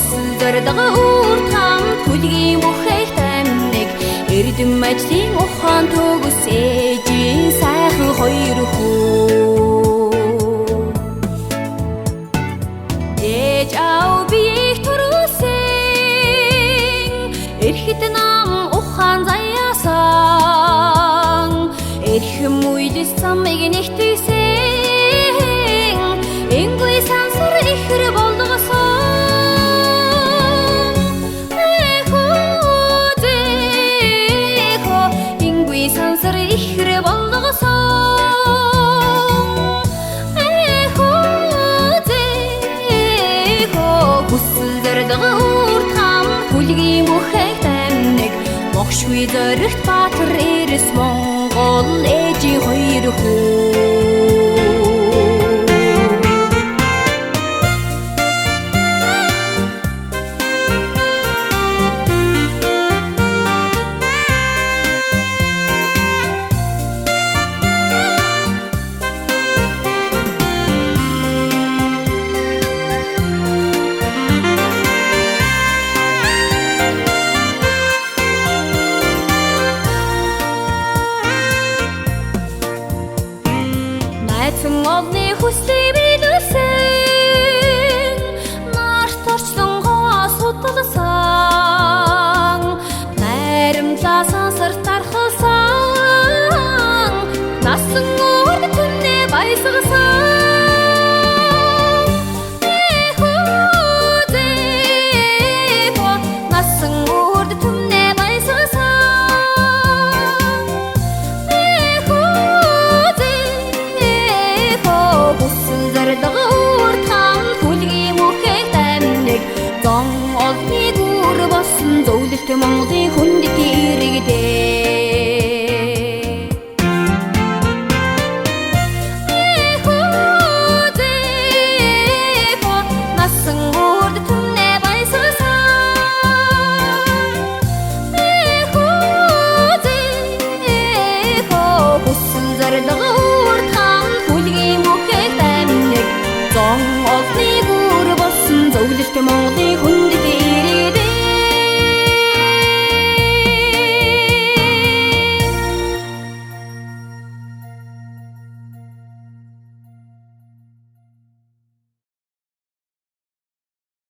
хүсэл зориг үртам түлгийн бүхэл тамиг эрдэм ажлын ухаан төгс ээжийн сайхан хоёр хүү ээж аав биеийг төрүүлсэн эрхэд нам ухаан заяасан эрхэм үйлс замыг нэгтгэсэн энгүй сансар ихэр болгосон энгүй сансар ихэр болгосон хүсэл зориг үртам хүлгийн бүхэл тамиг могшгүй зоригт баатар эрс Монгол ээжийн хоёр хүү Найзан олны хүслийг бидүүлсэн нарт орчлон гоо судалсан найрамдлаа сансар тархалсан насан үрд түнээ баясгалсан насан үрд түнээ баясгалсан хүсэл зориг үртам хүлгийн бүхэл тамиг зон олны гүр болсон зөвлөлт Монголын хүндэт иргэдээ насан үрд түнээ баясгалсан хүсэл зориг